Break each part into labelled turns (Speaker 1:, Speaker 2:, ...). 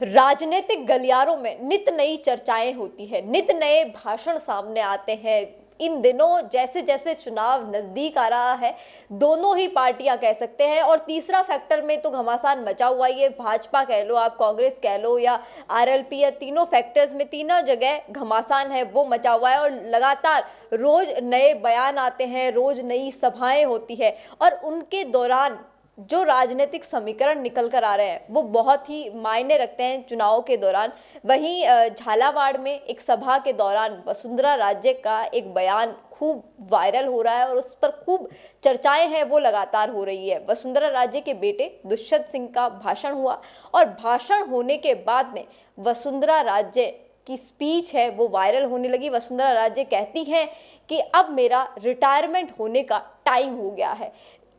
Speaker 1: राजनीतिक गलियारों में नित नई चर्चाएं होती है, नित नए भाषण सामने आते हैं। इन दिनों जैसे जैसे चुनाव नजदीक आ रहा है, दोनों ही पार्टियां कह सकते हैं, और तीसरा फैक्टर में तो घमासान मचा हुआ ही है। भाजपा कह लो, आप कांग्रेस कह लो या आरएलपी, या तीनों फैक्टर्स में तीनों जगह घमासान है वो मचा हुआ है। और लगातार रोज नए बयान आते हैं, रोज नई सभाएं होती है, और उनके दौरान जो राजनीतिक समीकरण निकल कर आ रहे हैं वो बहुत ही मायने रखते हैं चुनाव के दौरान। वहीं झालावाड़ में एक सभा के दौरान वसुंधरा राजे का एक बयान खूब वायरल हो रहा है और उस पर खूब चर्चाएं हैं वो लगातार हो रही है। वसुंधरा राजे के बेटे दुष्यंत सिंह का भाषण हुआ, और भाषण होने के बाद में वसुंधरा राजे की स्पीच है वो वायरल होने लगी। वसुंधरा राजे कहती हैं कि अब मेरा रिटायरमेंट होने का टाइम हो गया है।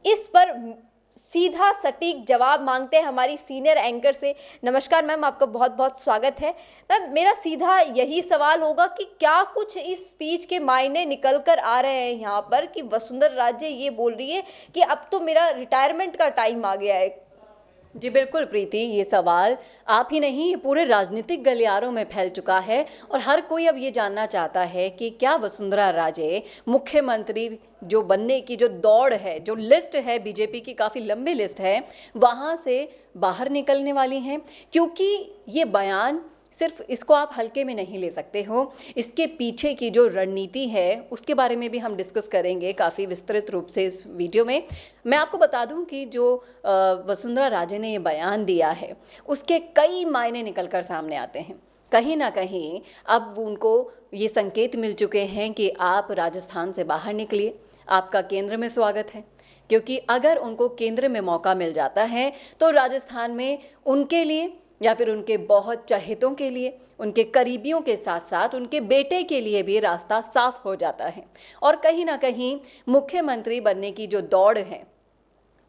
Speaker 1: इस पर सीधा सटीक जवाब मांगते हैं हमारी सीनियर एंकर से। नमस्कार मैम, आपका बहुत बहुत स्वागत है। मैम, मेरा सीधा यही सवाल होगा कि क्या कुछ इस स्पीच के मायने निकल कर आ रहे हैं यहाँ पर कि वसुंधरा राजे ये बोल रही है कि अब तो मेरा रिटायरमेंट का टाइम आ गया है?
Speaker 2: जी बिल्कुल प्रीति, ये सवाल आप ही नहीं, ये पूरे राजनीतिक गलियारों में फैल चुका है और हर कोई अब ये जानना चाहता है कि क्या वसुंधरा राजे मुख्यमंत्री जो बनने की जो दौड़ है, जो लिस्ट है, बीजेपी की काफ़ी लंबी लिस्ट है, वहाँ से बाहर निकलने वाली हैं। क्योंकि ये बयान सिर्फ इसको आप हल्के में नहीं ले सकते हो, इसके पीछे की जो रणनीति है उसके बारे में भी हम डिस्कस करेंगे काफ़ी विस्तृत रूप से इस वीडियो में। मैं आपको बता दूं कि जो वसुंधरा राजे ने ये बयान दिया है उसके कई मायने निकल कर सामने आते हैं। कहीं ना कहीं अब उनको ये संकेत मिल चुके हैं कि आप राजस्थान से बाहर निकलिए, आपका केंद्र में स्वागत है। क्योंकि अगर उनको केंद्र में मौका मिल जाता है तो राजस्थान में उनके लिए या फिर उनके बहुत चहेतों के लिए, उनके करीबियों के साथ साथ उनके बेटे के लिए भी रास्ता साफ हो जाता है। और कहीं ना कहीं मुख्यमंत्री बनने की जो दौड़ है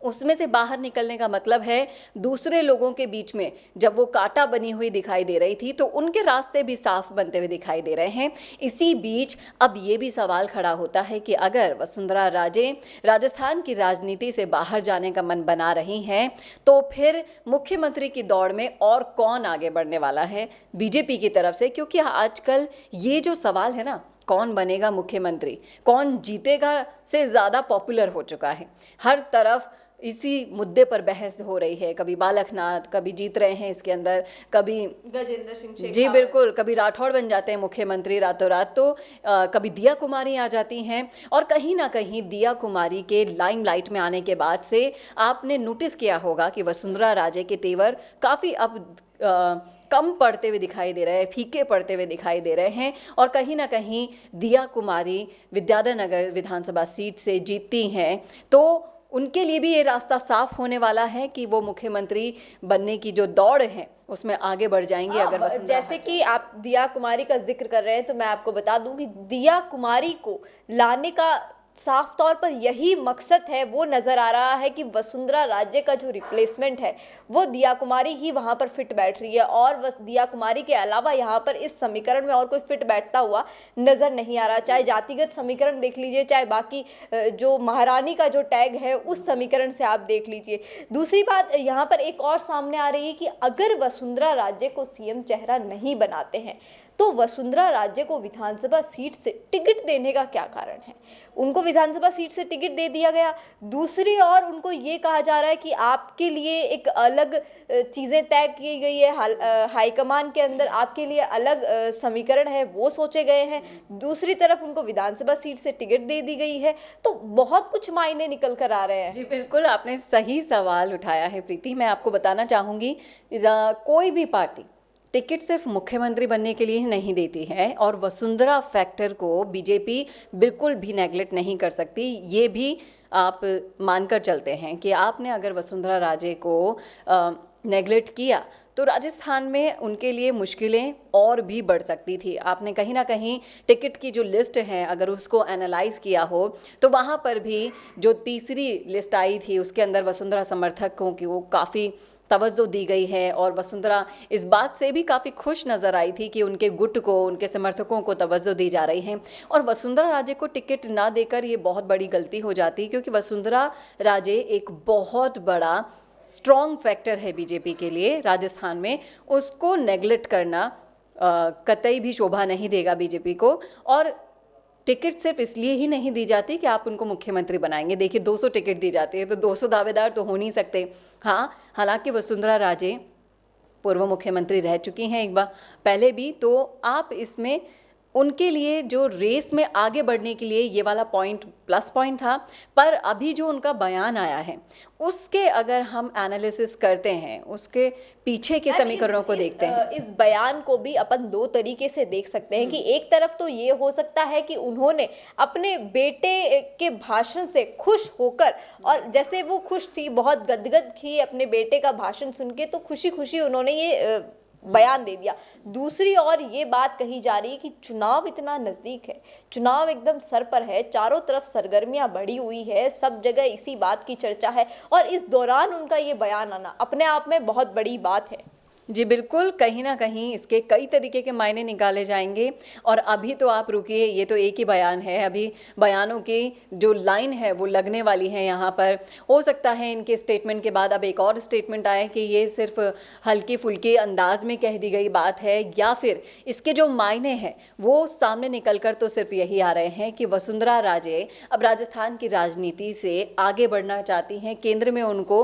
Speaker 2: उसमें से बाहर निकलने का मतलब है दूसरे लोगों के बीच में जब वो कांटा बनी हुई दिखाई दे रही थी तो उनके रास्ते भी साफ बनते हुए दिखाई दे रहे हैं। इसी बीच अब ये भी सवाल खड़ा होता है कि अगर वसुंधरा राजे राजस्थान की राजनीति से बाहर जाने का मन बना रही हैं तो फिर मुख्यमंत्री की दौड़ में और कौन आगे बढ़ने वाला है बीजेपी की तरफ से। क्योंकि आजकल ये जो सवाल है ना, कौन बनेगा मुख्यमंत्री, कौन जीतेगा, से ज़्यादा पॉपुलर हो चुका है। हर तरफ इसी मुद्दे पर बहस हो रही है। कभी बालकनाथ, कभी जीत रहे हैं इसके अंदर, कभी
Speaker 1: गजेंद्र सिंह शेखावत,
Speaker 2: जी बिल्कुल, कभी राठौड़ बन जाते हैं मुख्यमंत्री रातों रात, तो कभी दिया कुमारी आ जाती हैं। और कहीं ना कहीं दिया कुमारी के लाइमलाइट में आने के बाद से आपने नोटिस किया होगा कि वसुंधरा राजे के तेवर काफ़ी अब कम पड़ते हुए दिखाई दे रहे हैं, फीके पड़ते हुए दिखाई दे रहे हैं। और कहीं ना कहीं दिया कुमारी विद्याधर नगर विधानसभा सीट से जीतती हैं तो उनके लिए भी ये रास्ता साफ होने वाला है कि वो मुख्यमंत्री बनने की जो दौड़ है उसमें आगे बढ़ जाएंगे। अगर
Speaker 1: जैसे कि आप दिया कुमारी का जिक्र कर रहे हैं तो मैं आपको बता दूं कि दिया कुमारी को लाने का साफ तौर पर यही मकसद है। वो नजर आ रहा है कि वसुंधरा राजे का जो रिप्लेसमेंट है वो दिया कुमारी ही वहां पर फिट बैठ रही है, और दिया कुमारी के अलावा यहाँ पर इस समीकरण में और कोई फिट बैठता हुआ नजर नहीं आ रहा। चाहे जातिगत समीकरण देख लीजिए, चाहे बाकी जो महारानी का जो टैग है उस समीकरण से आप देख लीजिए। दूसरी बात यहाँ पर एक और सामने आ रही है कि अगर वसुंधरा राजे को सीएम चेहरा नहीं बनाते हैं तो वसुंधरा राजे को विधानसभा सीट से टिकट देने का क्या कारण है? उनको विधानसभा सीट से टिकट दे दिया गया, दूसरी ओर उनको ये कहा जा रहा है कि आपके लिए एक अलग चीज़ें तय की गई है, हाईकमान के अंदर आपके लिए अलग समीकरण है वो सोचे गए हैं। दूसरी तरफ उनको विधानसभा सीट से टिकट दे दी गई है, तो बहुत कुछ मायने निकल कर आ रहे हैं।
Speaker 2: जी बिल्कुल, आपने सही सवाल उठाया है प्रीति। मैं आपको बताना चाहूँगी, कोई भी पार्टी टिकट सिर्फ मुख्यमंत्री बनने के लिए ही नहीं देती है, और वसुंधरा फैक्टर को बीजेपी बिल्कुल भी नेगलेक्ट नहीं कर सकती। ये भी आप मानकर चलते हैं कि आपने अगर वसुंधरा राजे को नेगलेक्ट किया तो राजस्थान में उनके लिए मुश्किलें और भी बढ़ सकती थी। आपने कहीं ना कहीं टिकट की जो लिस्ट है अगर उसको एनालाइज किया हो तो वहाँ पर भी जो तीसरी लिस्ट आई थी उसके अंदर वसुंधरा समर्थकों की वो काफ़ी तवज्जो दी गई है, और वसुंधरा इस बात से भी काफ़ी खुश नज़र आई थी कि उनके गुट को, उनके समर्थकों को तवज्जो दी जा रही है। और वसुंधरा राजे को टिकट ना देकर ये बहुत बड़ी गलती हो जाती, क्योंकि वसुंधरा राजे एक बहुत बड़ा स्ट्रॉन्ग फैक्टर है बीजेपी के लिए राजस्थान में, उसको नेगलेक्ट करना कतई भी शोभा नहीं देगा बीजेपी को। और टिकट सिर्फ इसलिए ही नहीं दी जाती कि आप उनको मुख्यमंत्री बनाएंगे। देखिए 200 टिकट दी जाती है तो 200 दावेदार तो हो नहीं सकते। हाँ, हालांकि वसुंधरा राजे पूर्व मुख्यमंत्री रह चुकी हैं एक बार पहले भी, तो आप इसमें उनके लिए जो रेस में आगे बढ़ने के लिए ये वाला पॉइंट प्लस पॉइंट था। पर अभी जो उनका बयान आया है उसके अगर हम एनालिसिस करते हैं, उसके पीछे के समीकरणों को देखते हैं,
Speaker 1: इस बयान को भी अपन दो तरीके से देख सकते हैं कि एक तरफ तो ये हो सकता है कि उन्होंने अपने बेटे के भाषण से खुश होकर, और जैसे वो खुश थी, बहुत गदगद थी अपने बेटे का भाषण सुन के, तो खुशी खुशी उन्होंने ये बयान दे दिया। दूसरी ओर ये बात कही जा रही है कि चुनाव इतना नज़दीक है, चुनाव एकदम सर पर है, चारों तरफ सरगर्मियां बढ़ी हुई है, सब जगह इसी बात की चर्चा है, और इस दौरान उनका ये बयान आना अपने आप में बहुत बड़ी बात है।
Speaker 2: जी बिल्कुल, कहीं ना कहीं इसके कई तरीके के मायने निकाले जाएंगे। और अभी तो आप रुकिए, ये तो एक ही बयान है, अभी बयानों की जो लाइन है वो लगने वाली है यहाँ पर। हो सकता है इनके स्टेटमेंट के बाद अब एक और स्टेटमेंट आए कि ये सिर्फ हल्की फुल्की अंदाज में कह दी गई बात है, या फिर इसके जो मायने हैं वो सामने निकल कर तो सिर्फ यही आ रहे हैं कि वसुंधरा राजे अब राजस्थान की राजनीति से आगे बढ़ना चाहती हैं। केंद्र में उनको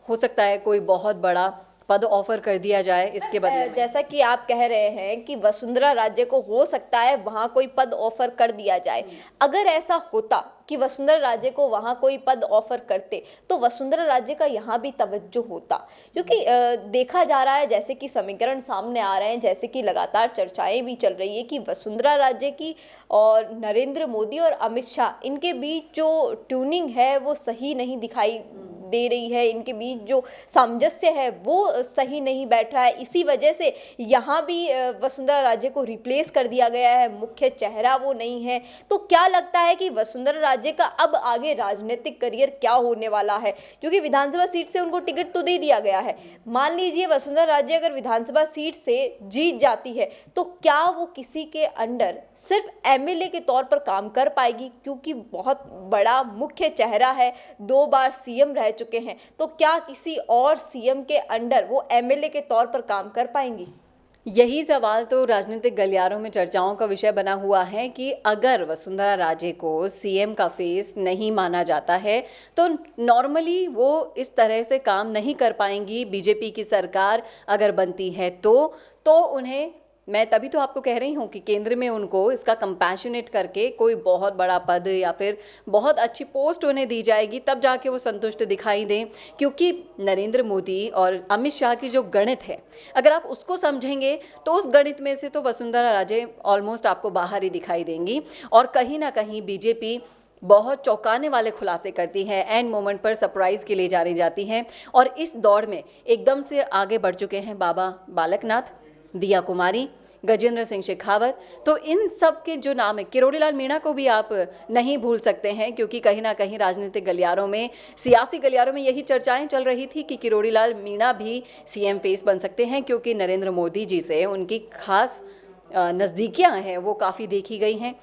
Speaker 2: हो सकता है कोई बहुत बड़ा पद ऑफर कर दिया जाए इसके बदले में।
Speaker 1: जैसा कि आप कह रहे हैं कि वसुंधरा राजे को हो सकता है वहां कोई पद ऑफर कर दिया जाए, अगर ऐसा होता कि वसुंधरा राजे को वहां कोई पद ऑफर करते तो वसुंधरा राजे का यहाँ भी तवज्जो होता, क्योंकि देखा जा रहा है, जैसे कि समीकरण सामने आ रहे हैं, जैसे कि लगातार चर्चाएं भी चल रही है कि वसुंधरा राजे की और नरेंद्र मोदी और अमित शाह इनके बीच जो ट्यूनिंग है वो सही नहीं दिखाई दे रही है, इनके बीच जो सामंजस्य है वो सही नहीं बैठ रहा है। इसी वजह से यहाँ भी वसुंधरा राजे को रिप्लेस कर दिया गया है, मुख्य चेहरा वो नहीं है। तो क्या लगता है कि वसुंधरा राजे का अब आगे राजनीतिक करियर क्या होने वाला है, क्योंकि विधानसभा सीट से उनको टिकट तो दे दिया गया है। मान लीजिए वसुंधरा राजे अगर विधानसभा सीट से जीत जाती है तो क्या वो किसी के अंडर सिर्फ एमएलए के तौर पर काम कर पाएगी, क्योंकि बहुत बड़ा मुख्य चेहरा है, 2 बार सीएम रह चुके हैं, तो क्या किसी और सीएम के अंडर वो एमएलए के तौर पर काम कर पाएंगी?
Speaker 2: यही सवाल तो राजनीतिक गलियारों में चर्चाओं का विषय बना हुआ है कि अगर वसुंधरा राजे को सीएम का फेस नहीं माना जाता है तो नॉर्मली वो इस तरह से काम नहीं कर पाएंगी। बीजेपी की सरकार अगर बनती है तो उन्हें, मैं तभी तो आपको कह रही हूँ कि केंद्र में उनको इसका कंपैशनेट करके कोई बहुत बड़ा पद या फिर बहुत अच्छी पोस्ट उन्हें दी जाएगी, तब जाके वो संतुष्ट दिखाई दें। क्योंकि नरेंद्र मोदी और अमित शाह की जो गणित है, अगर आप उसको समझेंगे तो उस गणित में से तो वसुंधरा राजे ऑलमोस्ट आपको बाहर ही दिखाई देंगी। और कहीं ना कहीं बीजेपी बहुत चौंकाने वाले खुलासे करती है, एंड मोमेंट पर सरप्राइज के लिए जानी जाती है। और इस दौड़ में एकदम से आगे बढ़ चुके हैं बाबा बालकनाथ, दिया कुमारी, गजेंद्र सिंह शेखावत। तो इन सब के जो नाम है, किरोड़ी लाल मीणा को भी आप नहीं भूल सकते हैं, क्योंकि कहीं ना कहीं राजनीतिक गलियारों में, सियासी गलियारों में यही चर्चाएं चल रही थी कि किरोड़ी लाल मीणा भी सीएम फेस बन सकते हैं, क्योंकि नरेंद्र मोदी जी से उनकी खास नज़दीकियां हैं, वो काफ़ी देखी गई हैं।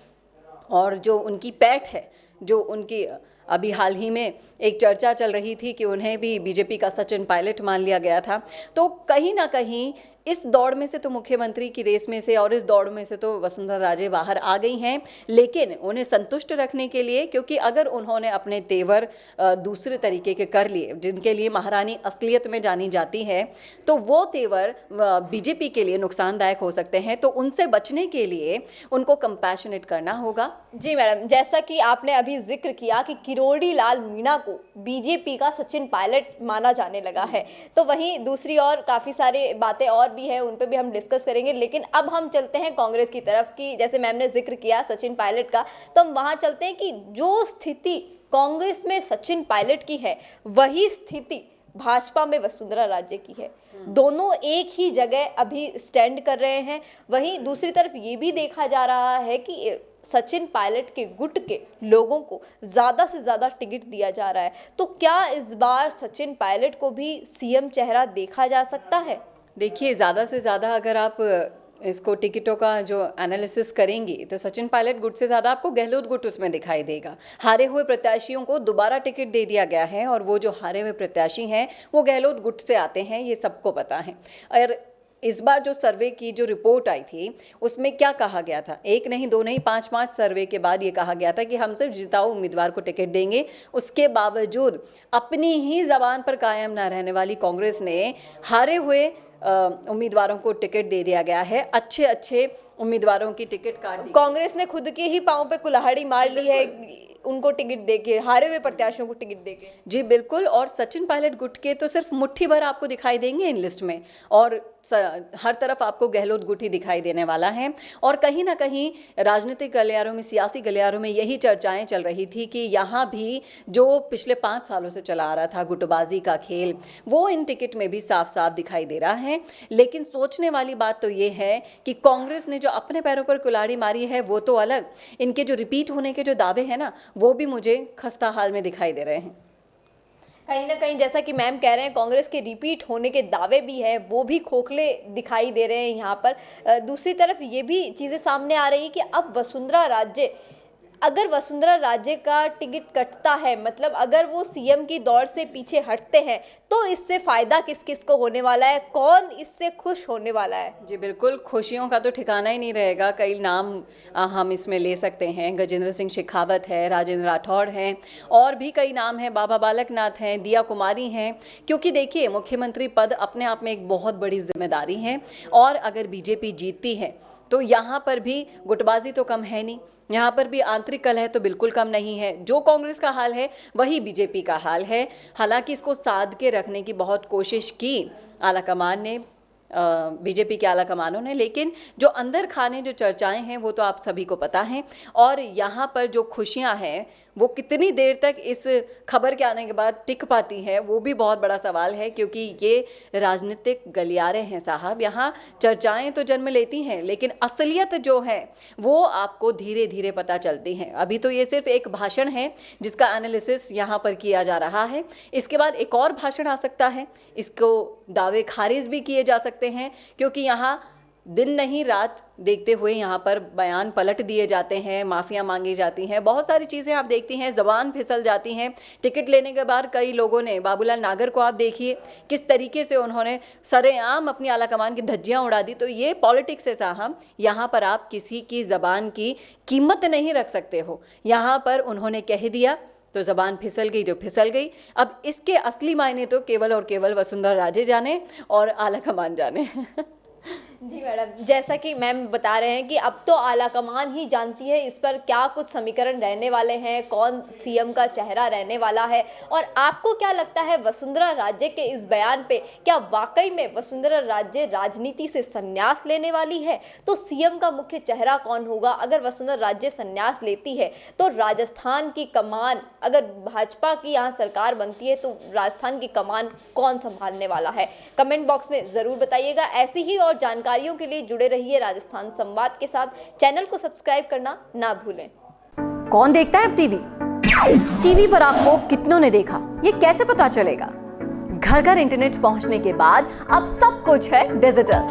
Speaker 2: और जो उनकी पैठ है, जो उनकी अभी हाल ही में एक चर्चा चल रही थी कि उन्हें भी बीजेपी का सचिन पायलट मान लिया गया था। तो कहीं ना कहीं इस दौड़ में से तो मुख्यमंत्री की रेस में से और इस दौड़ में से तो वसुंधरा राजे बाहर आ गई हैं, लेकिन उन्हें संतुष्ट रखने के लिए, क्योंकि अगर उन्होंने अपने तेवर दूसरे तरीके के कर लिए, जिनके लिए महारानी असलियत में जानी जाती है, तो वो तेवर बीजेपी के लिए नुकसानदायक हो सकते हैं। तो उनसे बचने के लिए उनको कंपैशनेट करना होगा।
Speaker 1: जी मैडम, जैसा कि आपने अभी जिक्र किया कि किरोड़ी लाल मीणा को बीजेपी का सचिन पायलट माना जाने लगा है, तो वहीं दूसरी ओर काफ़ी सारी बातें और भी है, उन पे भी हम डिस्कस करेंगे। लेकिन अब हम चलते हैं कांग्रेस की तरफ की, जैसे मैम ने जिक्र किया सचिन पायलट का, तो हम वहां चलते हैं कि जो स्थिति कांग्रेस में सचिन पायलट की है वही स्थिति भाजपा में वसुंधरा राजे की है। दोनों एक ही जगह अभी स्टैंड कर रहे हैं। वहीं दूसरी तरफ ये भी देखा जा रहा है कि सचिन पायलट के गुट के लोगों को ज़्यादा से ज़्यादा टिकट दिया जा रहा है। तो क्या इस बार सचिन पायलट को भी सीएम चेहरा देखा जा सकता है?
Speaker 2: देखिए, ज़्यादा से ज़्यादा अगर आप इसको टिकटों का जो एनालिसिस करेंगी तो सचिन पायलट गुट से ज़्यादा आपको गहलोत गुट उसमें दिखाई देगा। हारे हुए प्रत्याशियों को दोबारा टिकट दे दिया गया है और वो जो हारे हुए प्रत्याशी हैं वो गहलोत गुट से आते हैं, ये सबको पता है। और इस बार जो सर्वे की जो रिपोर्ट आई थी उसमें क्या कहा गया था, एक नहीं दो नहीं 5 सर्वे के बाद ये कहा गया था कि हम सिर्फ जिताऊ उम्मीदवार को टिकट देंगे। उसके बावजूद अपनी ही जबान पर कायम ना रहने वाली कांग्रेस ने हारे हुए उम्मीदवारों को टिकट दे दिया गया है, अच्छे अच्छे उम्मीदवारों की टिकट काट दी।
Speaker 1: कांग्रेस ने खुद के ही पांव पे कुल्हाड़ी मार ली है उनको टिकट देके, हारे हुए प्रत्याशियों को टिकट देके।
Speaker 2: जी बिल्कुल, और सचिन पायलट गुट के तो सिर्फ मुट्ठी भर आपको दिखाई देंगे इन लिस्ट में, और हर तरफ आपको गहलोत गुट ही दिखाई देने वाला है। और कहीं ना कहीं राजनीतिक गलियारों में, सियासी गलियारों में यही चर्चाएं चल रही थी कि यहाँ भी जो पिछले 5 सालों से चला आ रहा था गुटबाजी का खेल, वो इन टिकट में भी साफ साफ दिखाई दे रहा है। लेकिन सोचने वाली बात तो ये है कि कांग्रेस ने जो अपने पैरों पर कुल्हाड़ी मारी है वो तो अलग, इनके जो रिपीट होने के जो दावे हैं ना वो भी मुझे खस्ता हाल में दिखाई दे रहे हैं।
Speaker 1: कहीं ना कहीं जैसा कि मैम कह रहे हैं कांग्रेस के रिपीट होने के दावे भी हैं, वो भी खोखले दिखाई दे रहे हैं यहाँ पर। दूसरी तरफ ये भी चीज़ें सामने आ रही है कि अब वसुंधरा राजे, अगर वसुंधरा राजे का टिकट कटता है, मतलब अगर वो सीएम की दौड़ से पीछे हटते हैं, तो इससे फ़ायदा किस किस को होने वाला है, कौन इससे खुश होने वाला है?
Speaker 2: जी बिल्कुल, खुशियों का तो ठिकाना ही नहीं रहेगा। कई नाम हम इसमें ले सकते हैं, गजेंद्र सिंह शेखावत है, राजेंद्र राठौड़ हैं, और भी कई नाम हैं, बाबा बालकनाथ हैं, दिया कुमारी हैं। क्योंकि देखिए मुख्यमंत्री पद अपने आप में एक बहुत बड़ी जिम्मेदारी है, और अगर बीजेपी जीतती है तो यहाँ पर भी गुटबाजी तो कम है नहीं, यहाँ पर भी आंतरिक कलह तो बिल्कुल कम नहीं है। जो कांग्रेस का हाल है वही बीजेपी का हाल है। हालांकि इसको साध के रखने की बहुत कोशिश की आलाकमान ने, बीजेपी के आला कमानों ने, लेकिन जो अंदर खाने जो चर्चाएं हैं वो तो आप सभी को पता है। और यहाँ पर जो खुशियाँ हैं वो कितनी देर तक इस खबर के आने के बाद टिक पाती है वो भी बहुत बड़ा सवाल है, क्योंकि ये राजनीतिक गलियारे हैं साहब। यहाँ चर्चाएं तो जन्म लेती हैं लेकिन असलियत जो है वो आपको धीरे धीरे पता चलती है। अभी तो ये सिर्फ एक भाषण है जिसका एनालिसिस यहाँ पर किया जा रहा है, इसके बाद एक और भाषण आ सकता है, इसको दावे खारिज भी किए जा सकते हैं, क्योंकि यहाँ दिन नहीं रात देखते हुए यहाँ पर बयान पलट दिए जाते हैं, माफ़ियाँ मांगी जाती हैं, बहुत सारी चीज़ें आप देखती हैं, ज़बान फिसल जाती हैं। टिकट लेने के बाद कई लोगों ने, बाबूलाल नागर को आप देखिए किस तरीके से उन्होंने सरेआम अपनी आलाकमान की धज्जियाँ उड़ा दी। तो ये पॉलिटिक्स है साहब, यहाँ पर आप किसी की ज़बान की कीमत नहीं रख सकते हो। यहाँ पर उन्होंने कह दिया तो ज़बान फिसल गई जो फिसल गई। अब इसके असली मायने तो केवल और केवल वसुंधरा राजे जाने और आलाकमान जाने।
Speaker 1: जी मैडम, जैसा कि मैम बता रहे हैं कि अब तो आलाकमान ही जानती है इस पर क्या कुछ समीकरण रहने वाले हैं, कौन सीएम का चेहरा रहने वाला है। और आपको क्या लगता है वसुंधरा राजे के इस बयान पे, क्या वाकई में वसुंधरा राजे राजनीति से संन्यास लेने वाली है? तो सीएम का मुख्य चेहरा कौन होगा? अगर वसुंधरा राजे संन्यास लेती है तो राजस्थान की कमान, अगर भाजपा की यहाँ सरकार बनती है तो राजस्थान की कमान कौन संभालने वाला है? कमेंट बॉक्स में ज़रूर बताइएगा। ऐसी ही और जानकारियों के लिए जुड़े रहिए राजस्थान संवाद के साथ। चैनल को सब्सक्राइब करना ना भूलें।
Speaker 2: कौन देखता है अब टीवी पर आपको कितनों ने देखा ये कैसे पता चलेगा? घर घर इंटरनेट पहुंचने के बाद अब सब कुछ है डिजिटल।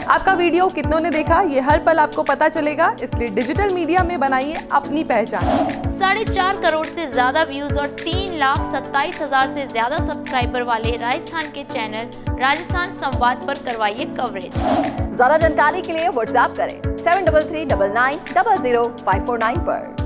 Speaker 3: आपका वीडियो कितनों ने देखा ये हर पल आपको पता चलेगा, इसलिए डिजिटल मीडिया में बनाइए अपनी पहचान।
Speaker 4: 4.5 करोड़ से ज्यादा व्यूज और 3,27,000 से ज्यादा सब्सक्राइबर वाले राजस्थान के चैनल राजस्थान संवाद पर करवाइए कवरेज।
Speaker 2: ज्यादा जानकारी के लिए व्हाट्सएप करें 7339900549 पर।